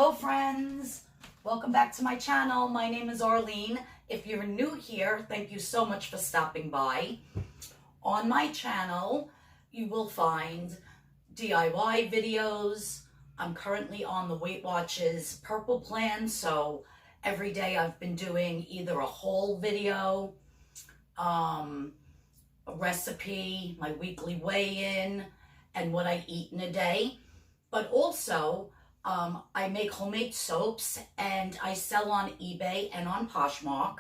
Hello friends, welcome back to my channel. My name is Arlene. If you're new here, thank you so much for stopping by. On my channel, you will find DIY videos. I'm currently on the Weight Watchers Purple Plan, so every day I've been doing either a whole video, a recipe, my weekly weigh-in, and what I eat in a day. But also, I make homemade soaps and I sell on eBay and on Poshmark.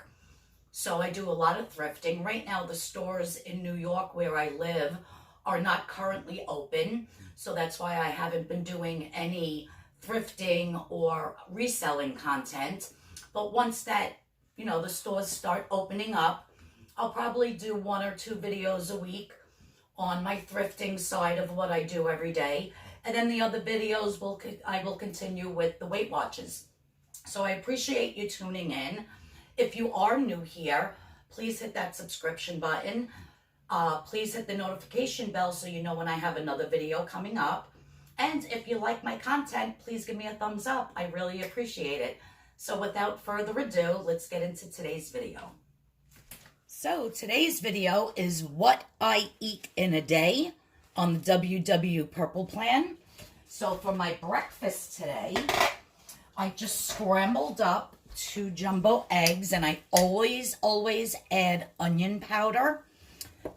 So I do a lot of thrifting. Right now, the stores in New York where I live are not currently open. So that's why I haven't been doing any thrifting or reselling content. But once that, the stores start opening up, I'll probably do 1 or 2 videos a week on my thrifting side of what I do every day. And then the other videos I will continue with the Weight Watchers. So I appreciate you tuning in. If you are new here, please hit that subscription button. Please hit the notification bell so you know when I have another video coming up. And if you like my content, please give me a thumbs up. I really appreciate it. So without further ado, let's get into today's video. So today's video is what I eat in a day on the WW Purple Plan. So for my breakfast today, I just scrambled up 2 jumbo eggs, and I always add onion powder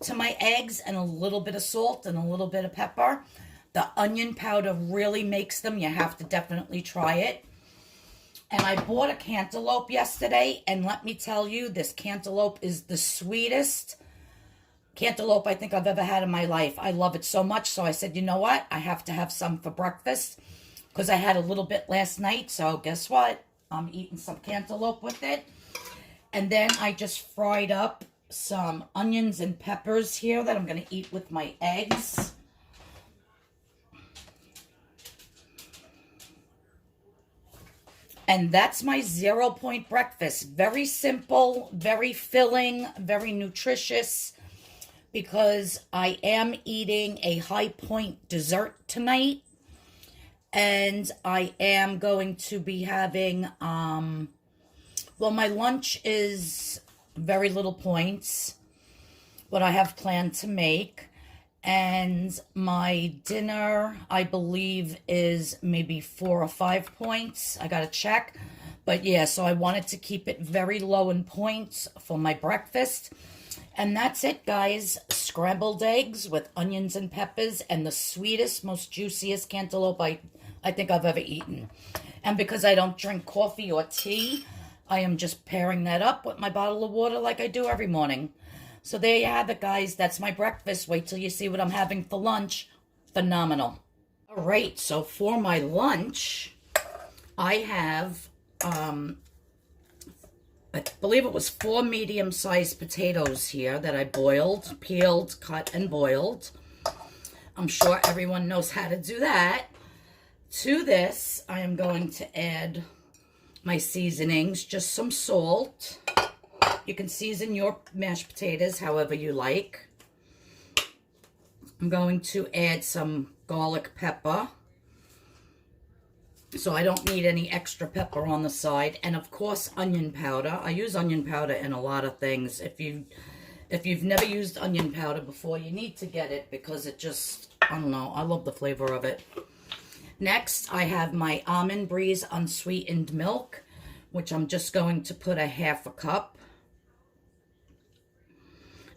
to my eggs and a little bit of salt and a little bit of pepper. The onion powder really makes them. You have to definitely try it. And I bought a cantaloupe yesterday, and let me tell you, this cantaloupe is the sweetest cantaloupe I think I've ever had in my life. I love it so much, so I said, you know what? I have to have some for breakfast because I had a little bit last night, so guess what? I'm eating some cantaloupe with it. And then I just fried up some onions and peppers here that I'm going to eat with my eggs. And that's my 0 point breakfast. Very simple, very filling, very nutritious, because I am eating a high point dessert tonight. And I am going to be having, well, my lunch is very little points, what I have planned to make. And my dinner, I believe, is maybe 4 or 5 points. I got to check. But yeah, so I wanted to keep it very low in points for my breakfast. And that's it, guys. Scrambled eggs with onions and peppers and the sweetest, most juiciest cantaloupe I think I've ever eaten. And because I don't drink coffee or tea, I am just pairing that up with my bottle of water like I do every morning. So there you have it, guys. That's my breakfast. Wait till you see what I'm having for lunch. Phenomenal. All right, so for my lunch, I have, I believe it was 4 medium-sized potatoes here that I boiled, peeled, cut, and boiled. I'm sure everyone knows how to do that. To this, I am going to add my seasonings, just some salt. You can season your mashed potatoes however you like. I'm going to add some garlic pepper, so I don't need any extra pepper on the side. And of course, onion powder. I use onion powder in a lot of things. If you've never used onion powder before, you need to get it because it just, I don't know, I love the flavor of it. Next, I have my Almond Breeze unsweetened milk, which I'm just going to put a 1/2 cup.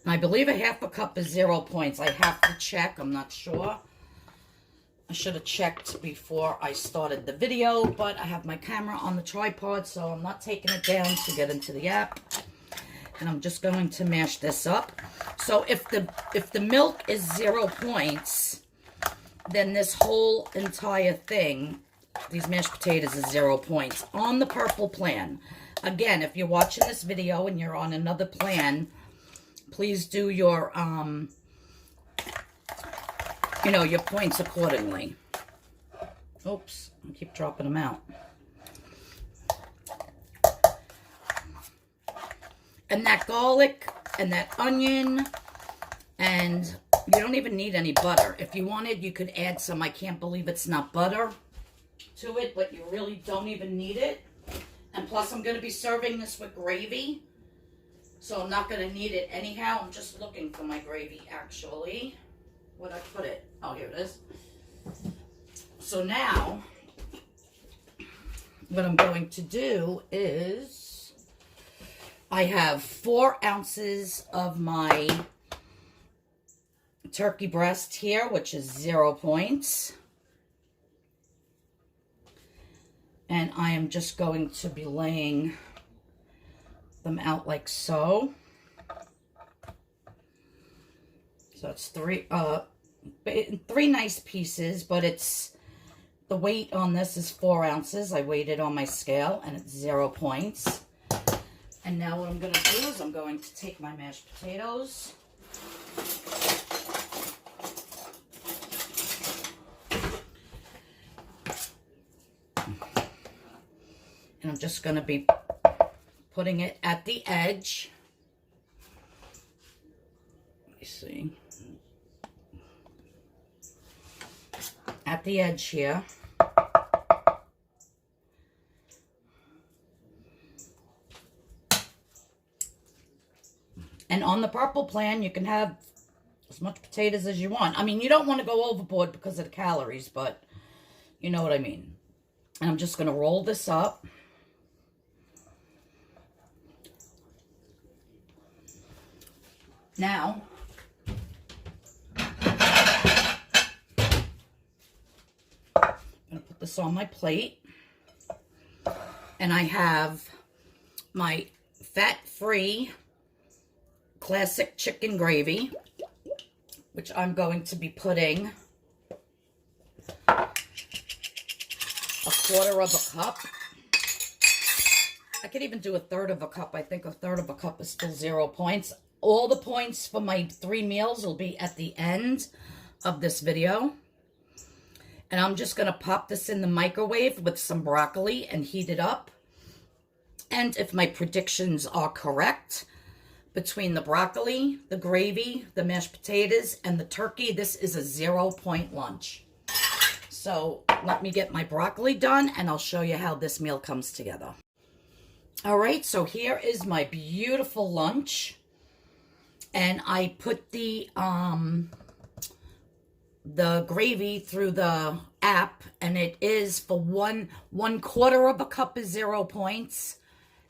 And I believe a 1/2 cup is 0 points. I have to check. I'm not sure. I should have checked before I started the video, but I have my camera on the tripod, so I'm not taking it down to get into the app. And I'm just going to mash this up. So if the milk is 0 points, then this whole entire thing, these mashed potatoes, is 0 points on the Purple Plan. Again, if you're watching this video and you're on another plan, please do your, your points accordingly. Oops, I keep dropping them out. And that garlic and that onion, and you don't even need any butter. If you wanted, you could add some. I can't believe it's not butter. to it, but you really don't even need it. And plus, I'm going to be serving this with gravy, so I'm not going to need it anyhow. I'm just looking for my gravy, actually. Where'd I put it? Oh, here it is. So now, what I'm going to do is, I have 4 ounces of my turkey breast here, which is 0 points. And I am just going to be laying them out like so. So it's 3 nice pieces, but it's, the weight on this is 4 ounces. I weighed it on my scale and it's 0 points. And now what I'm going to do is I'm going to take my mashed potatoes. And I'm just going to be putting it at the edge. Let me see. At the edge here. And on the purple plan, you can have as much potatoes as you want. I mean, you don't want to go overboard because of the calories, but you know what I mean. And I'm just going to roll this up. Now, I'm going to put this on my plate. And I have my fat-free classic chicken gravy, which I'm going to be putting a 1/4 of a cup. I could even do a 1/3 of a cup. I think a 1/3 of a cup is still 0 points. All the points for my 3 meals will be at the end of this video. And I'm just going to pop this in the microwave with some broccoli and heat it up. And if my predictions are correct, between the broccoli, the gravy, the mashed potatoes, and the turkey, this is a 0 point lunch. So let me get my broccoli done and I'll show you how this meal comes together. All right, so here is my beautiful lunch. And I put the gravy through the app, and it is for one 1/4 of a cup is 0 points,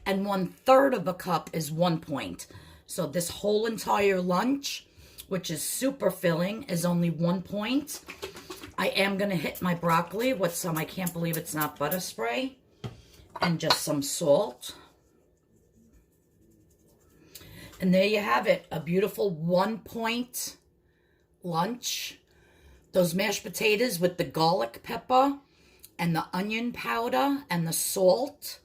and 1/3 of a cup is 1 point. So this whole entire lunch, which is super filling, is only 1 point. I am going to hit my broccoli with some, I can't believe it's not butter spray, and just some salt. And there you have it, a beautiful 1 point lunch. Those mashed potatoes with the garlic pepper and the onion powder and the salt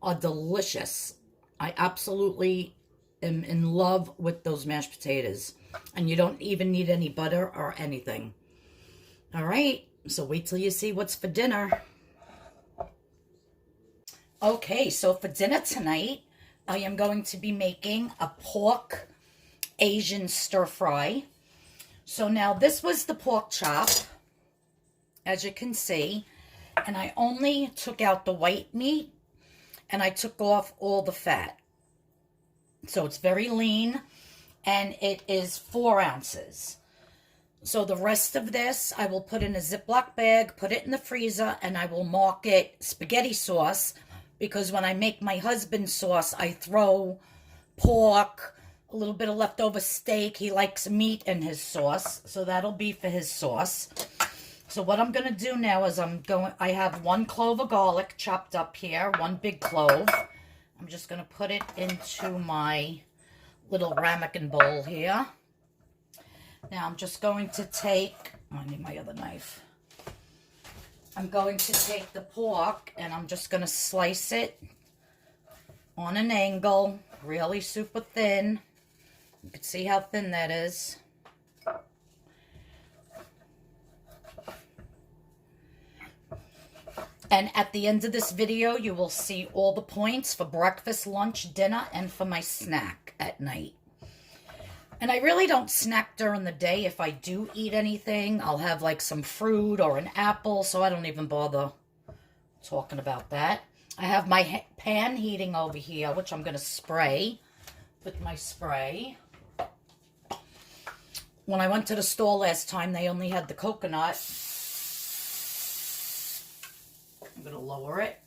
are delicious. I absolutely am in love with those mashed potatoes. And you don't even need any butter or anything. All right, so wait till you see what's for dinner. Okay, so for dinner tonight, I am going to be making a pork Asian stir fry. So now this was the pork chop, as you can see, and I only took out the white meat and I took off all the fat. So it's very lean and it is 4 ounces. So the rest of this I will put in a Ziploc bag, put it in the freezer, and I will mark it spaghetti sauce, because when I make my husband's sauce, I throw pork, a little bit of leftover steak. He likes meat in his sauce, so that'll be for his sauce. So what I'm going to do now is I have 1 clove of garlic chopped up here, 1 big clove. I'm just going to put it into my little ramekin bowl here. Now I'm just going to take, I need my other knife. I'm going to take the pork and I'm just going to slice it on an angle, really super thin. You can see how thin that is. And at the end of this video, you will see all the points for breakfast, lunch, dinner, and for my snack at night. And I really don't snack during the day. If I do eat anything, I'll have like some fruit or an apple, so I don't even bother talking about that. I have my pan heating over here, which I'm going to spray with my spray. When I went to the store last time, they only had the coconut. I'm going to lower it.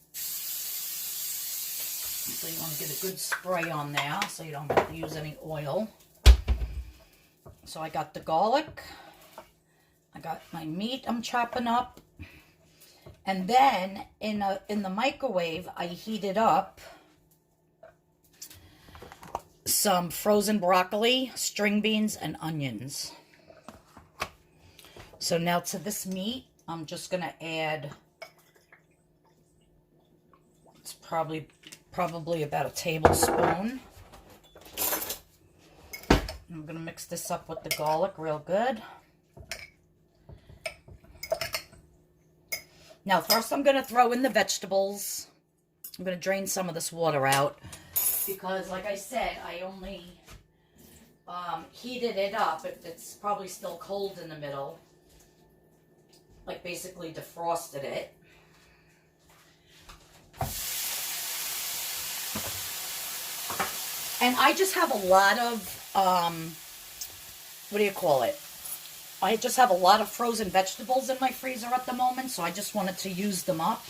So you want to get a good spray on there so you don't have to use any oil. So I got the garlic. I got my meat I'm chopping up. And then in the microwave, I heated up some frozen broccoli, string beans, and onions. So now to this meat, I'm just going to add, it's probably about a tablespoon. I'm going to mix this up with the garlic real good. Now first I'm going to throw in the vegetables. I'm going to drain some of this water out because like I said, I only heated it up. It's probably still cold in the middle. Like basically defrosted it. And I just have a lot of, what do you call it? I just have a lot of frozen vegetables in my freezer at the moment, so I just wanted to use them up.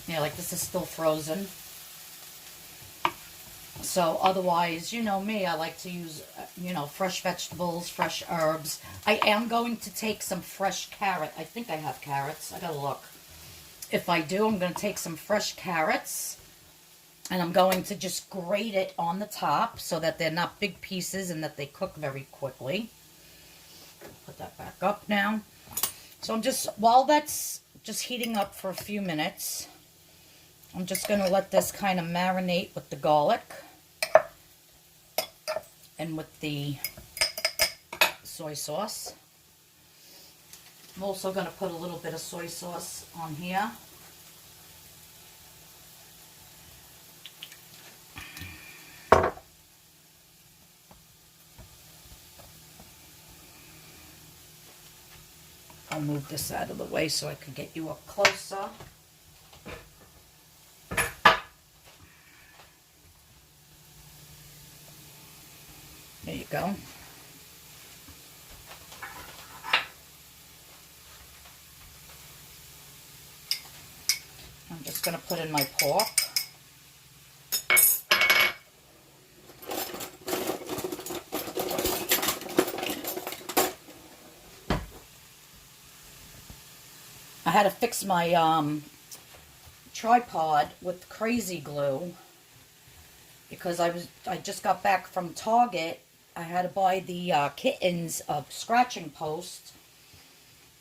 Yeah, like this is still frozen. So otherwise, you know me, I like to use, fresh vegetables, fresh herbs. I am going to take some fresh carrot. I think I have carrots. I gotta look. If I do, I'm going to take some fresh carrots and I'm going to just grate it on the top so that they're not big pieces and that they cook very quickly. Put that back up now. So I'm just, while that's just heating up for a few minutes, I'm just going to let this kind of marinate with the garlic and with the soy sauce. I'm also going to put a little bit of soy sauce on here. I'll move this out of the way so I can get you up closer. There you go. I'm just going to put in my pork. I had to fix my tripod with crazy glue because I just got back from Target. I had to buy the kittens a scratching post,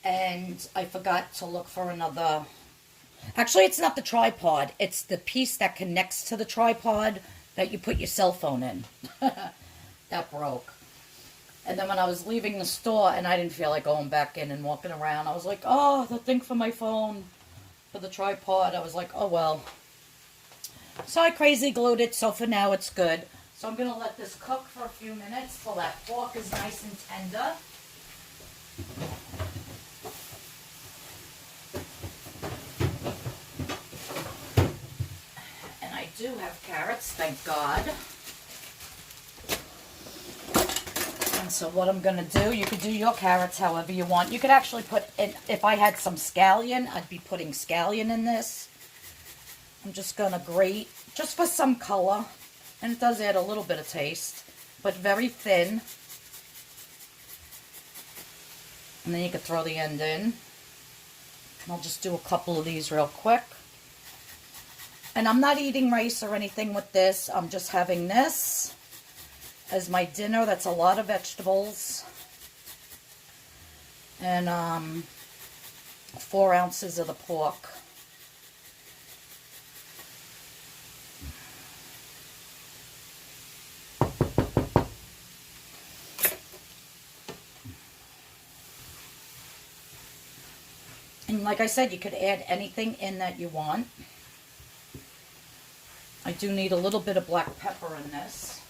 and I forgot to look for another. Actually, it's not the tripod. It's the piece that connects to the tripod that you put your cell phone in. That broke. And then when I was leaving the store and I didn't feel like going back in and walking around, I was like, oh, the thing for my phone, for the tripod. I was like, oh, well. So I crazy glued it, so for now it's good. So I'm going to let this cook for a few minutes till that pork is nice and tender. And I do have carrots, thank God. And so what I'm going to do, you could do your carrots however you want. You could actually put in, if I had some scallion, I'd be putting scallion in this. I'm just going to grate, just for some color. And it does add a little bit of taste, but very thin. And then you could throw the end in. And I'll just do a couple of these real quick. And I'm not eating rice or anything with this. I'm just having this as my dinner. That's a lot of vegetables. And 4 ounces of the pork. And like I said, you could add anything in that you want. I do need a little bit of black pepper in this.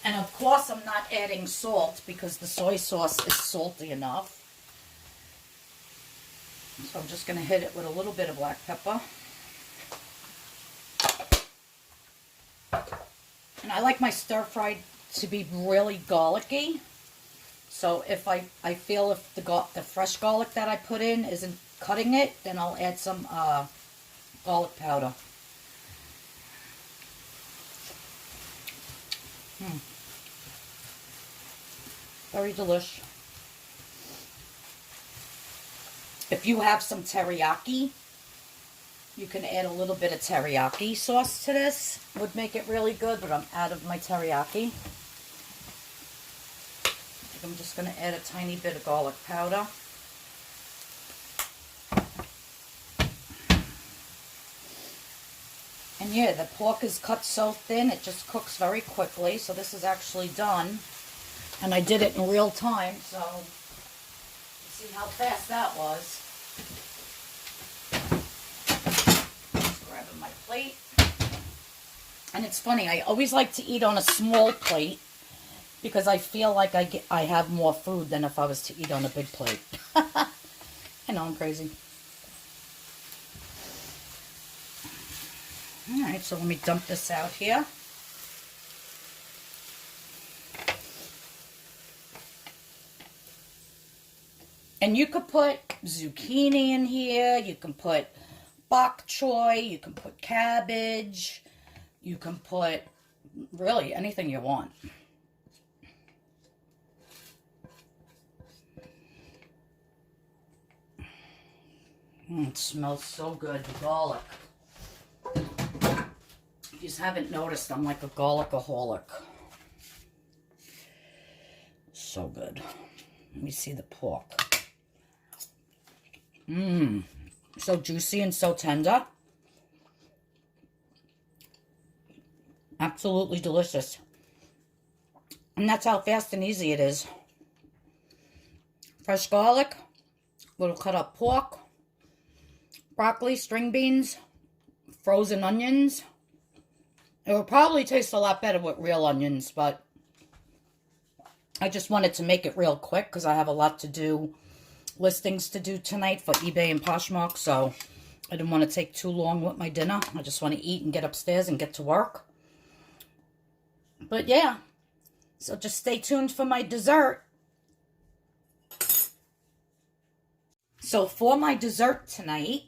And of course, I'm not adding salt because the soy sauce is salty enough. So I'm just going to hit it with a little bit of black pepper. And I like my stir-fried to be really garlicky. So if I feel if the fresh garlic that I put in isn't cutting it, then I'll add some garlic powder. Very delish. If you have some teriyaki, you can add a little bit of teriyaki sauce to this. Would make it really good, but I'm out of my teriyaki. I'm just going to add a tiny bit of garlic powder. And yeah, the pork is cut so thin, it just cooks very quickly. So this is actually done. And I did it in real time, so see how fast that was. Just grabbing my plate. And it's funny, I always like to eat on a small plate because I feel like I have more food than if I was to eat on a big plate. I know, I'm crazy. Alright, so let me dump this out here. And you could put zucchini in here, you can put bok choy, you can put cabbage, you can put really anything you want. It smells so good, the garlic. If you haven't noticed, I'm like a garlicaholic. So good. Let me see the pork. So juicy and so tender. Absolutely delicious. And that's how fast and easy it is. Fresh garlic, little cut up pork, broccoli, string beans, frozen onions. It would probably taste a lot better with real onions, but I just wanted to make it real quick because I have a lot to do, listings to do tonight for eBay and Poshmark, so I didn't want to take too long with my dinner. I just want to eat and get upstairs and get to work. But yeah, so just stay tuned for my dessert. So for my dessert tonight,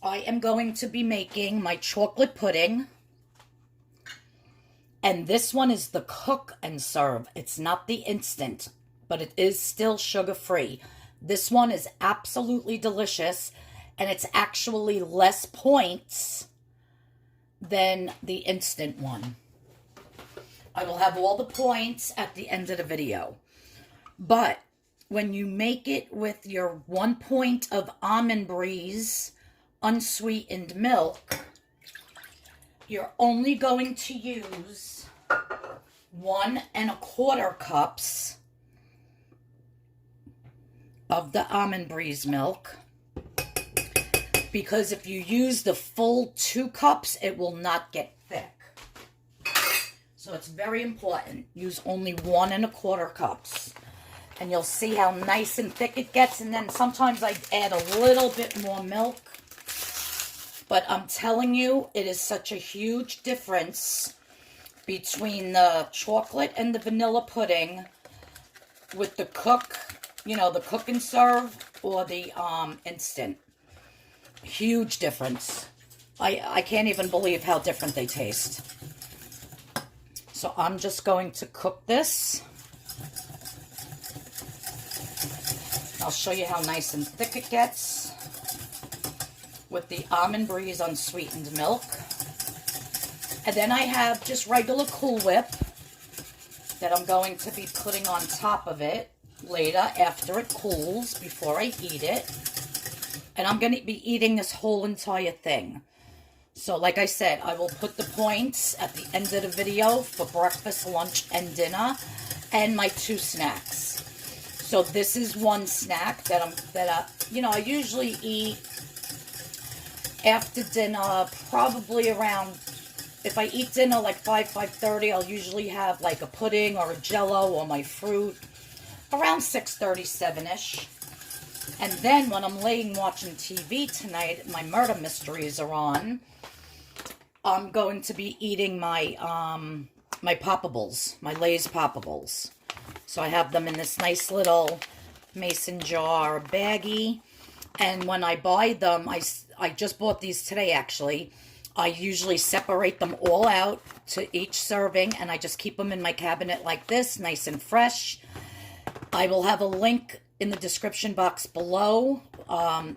I am going to be making my chocolate pudding. And this one is the cook and serve. It's not the instant, but it is still sugar-free. This one is absolutely delicious, and it's actually less points than the instant one. I will have all the points at the end of the video. But when you make it with your 1 point of Almond Breeze unsweetened milk, you're only going to use 1 1/4 cups of the Almond Breeze milk, because if you use the full 2 cups, it will not get thick. So it's very important. Use only 1 1/4 cups. And you'll see how nice and thick it gets. And then sometimes I add a little bit more milk. But I'm telling you, it is such a huge difference between the chocolate and the vanilla pudding with the cook, you know, the cook and serve or the instant. Huge difference. I can't even believe how different they taste. So I'm just going to cook this. I'll show you how nice and thick it gets with the Almond Breeze unsweetened milk. And then I have just regular Cool Whip that I'm going to be putting on top of it later after it cools, before I eat it. And I'm going to be eating this whole entire thing. So like I said, I will put the points at the end of the video for breakfast, lunch, and dinner, and my 2 snacks. So this is one snack that I usually eat after dinner, probably around if I eat dinner like 5:30, I'll usually have like a pudding or a Jello or my fruit around 6:37-ish. And then when I'm laying watching TV tonight, my murder mysteries are on, I'm going to be eating my my Poppables, my Lay's Poppables. So I have them in this nice little mason jar baggie. And when I buy them, I just bought these today actually. I usually separate them all out to each serving, and I just keep them in my cabinet like this, nice and fresh. I will have a link in the description box below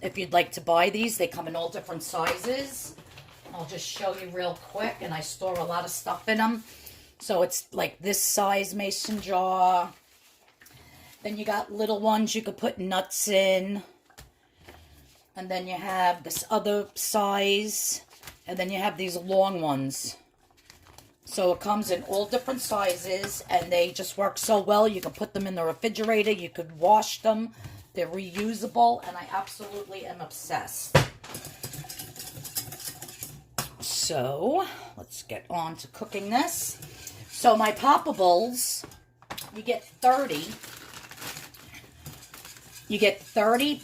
if you'd like to buy these. They come in all different sizes. I'll just show you real quick, and I store a lot of stuff in them. So it's like this size mason jar. Then you got little ones you could put nuts in. And then you have this other size. And then you have these long ones. So it comes in all different sizes, and they just work so well. You can put them in the refrigerator. You could wash them. They're reusable, and I absolutely am obsessed. So let's get on to cooking this. So my Poppables, you get 30. You get 30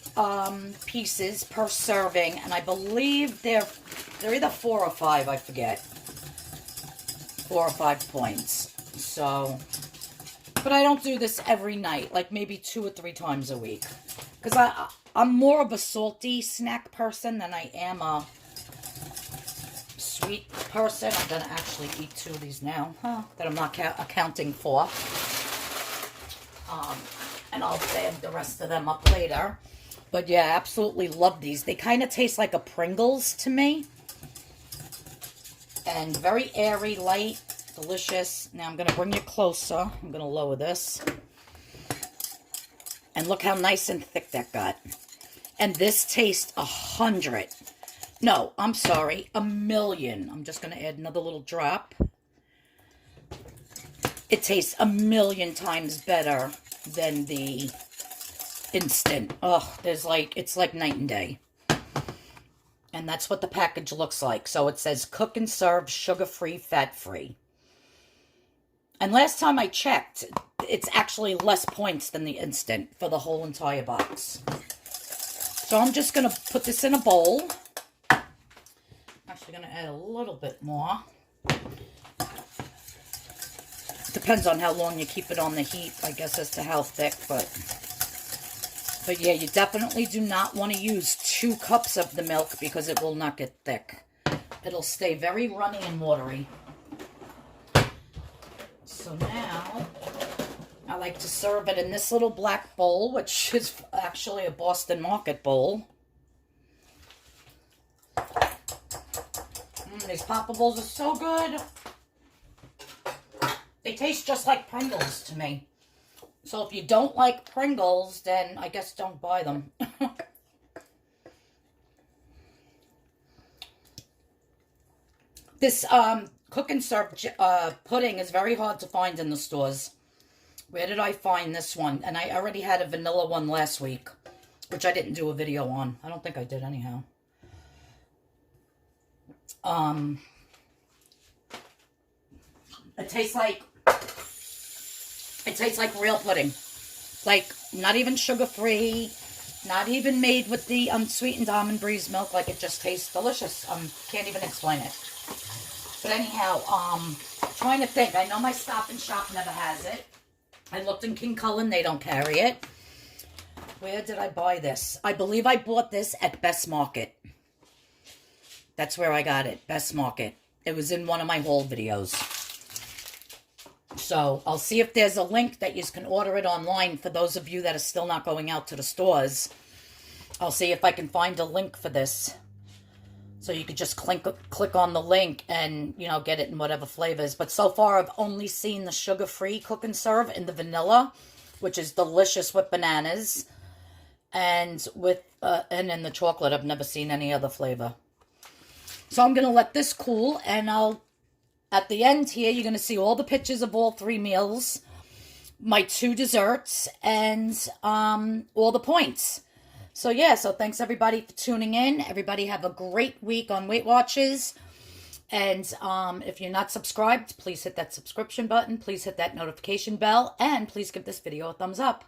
pieces per serving, and I believe they're either 4 or 5, I forget. 4 or 5 points. So, but I don't do this every night, like maybe 2 or 3 times a week. Because I'm more of a salty snack person than I am a sweet person. I'm going to actually eat 2 of these now, that I'm not accounting for. And I'll save the rest of them up later. But yeah, absolutely love these. They kind of taste like a Pringles to me. And very airy, light, delicious. Now I'm going to bring you closer. I'm going to lower this. And look how nice and thick that got. And this tastes 100. No, I'm sorry, 1,000,000. I'm just going to add another little drop. It tastes 1,000,000 times better than the instant. Oh, it's like night and day. And that's what the package looks like. So it says cook and serve, sugar-free, fat-free. And last time I checked, it's actually less points than the instant for the whole entire box. So I'm just going to put this in a bowl. I'm actually going to add a little bit more. Depends on how long you keep it on the heat, I guess, as to how thick, but yeah, you definitely do not want to use 2 cups of the milk because it will not get thick. It'll stay very runny and watery. So now, I like to serve it in this little black bowl, which is actually a Boston Market bowl. These Poppables are so good. They taste just like Pringles to me. So if you don't like Pringles, then I guess don't buy them. This cook and serve pudding is very hard to find in the stores. Where did I find this one? And I already had a vanilla one last week, which I didn't do a video on. I don't think I did anyhow. It tastes like real pudding. Like, not even sugar-free, not even made with the unsweetened almond breeze milk. Like, it just tastes delicious. Can't even explain it. But anyhow, trying to think. I know my Stop and Shop never has it. I looked in King Cullen. They don't carry it. Where did I buy this? I believe I bought this at Best Market. That's where I got it. Best Market. It was in one of my haul videos. So I'll see if there's a link that you can order it online for those of you that are still not going out to the stores. I'll see if I can find a link for this. So you could just click on the link and, you know, get it in whatever flavors. But so far I've only seen the sugar-free cook and serve in the vanilla, which is delicious with bananas. And in the chocolate, I've never seen any other flavor. So I'm going to let this cool, and at the end here, you're going to see all the pictures of all 3 meals, my 2 desserts, and all the points. So yeah, so thanks everybody for tuning in. Everybody have a great week on Weight Watchers. And if you're not subscribed, please hit that subscription button. Please hit that notification bell. And please give this video a thumbs up.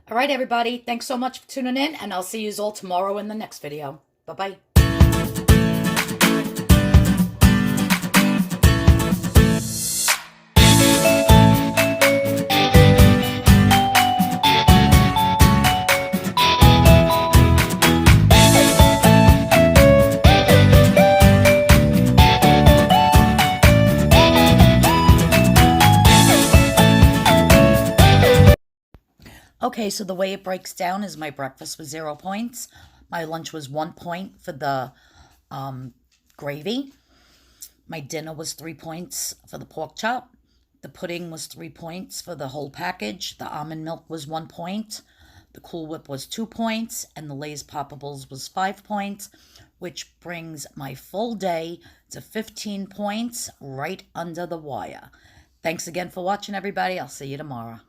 All right, everybody. Thanks so much for tuning in. And I'll see you all tomorrow in the next video. Bye-bye. Okay, so the way it breaks down is my breakfast was 0 points. My lunch was 1 point for the gravy. My dinner was 3 points for the pork chop. The pudding was 3 points for the whole package. The almond milk was 1 point. The Cool Whip was 2 points. And the Lay's Poppables was 5 points, which brings my full day to 15 points right under the wire. Thanks again for watching, everybody. I'll see you tomorrow.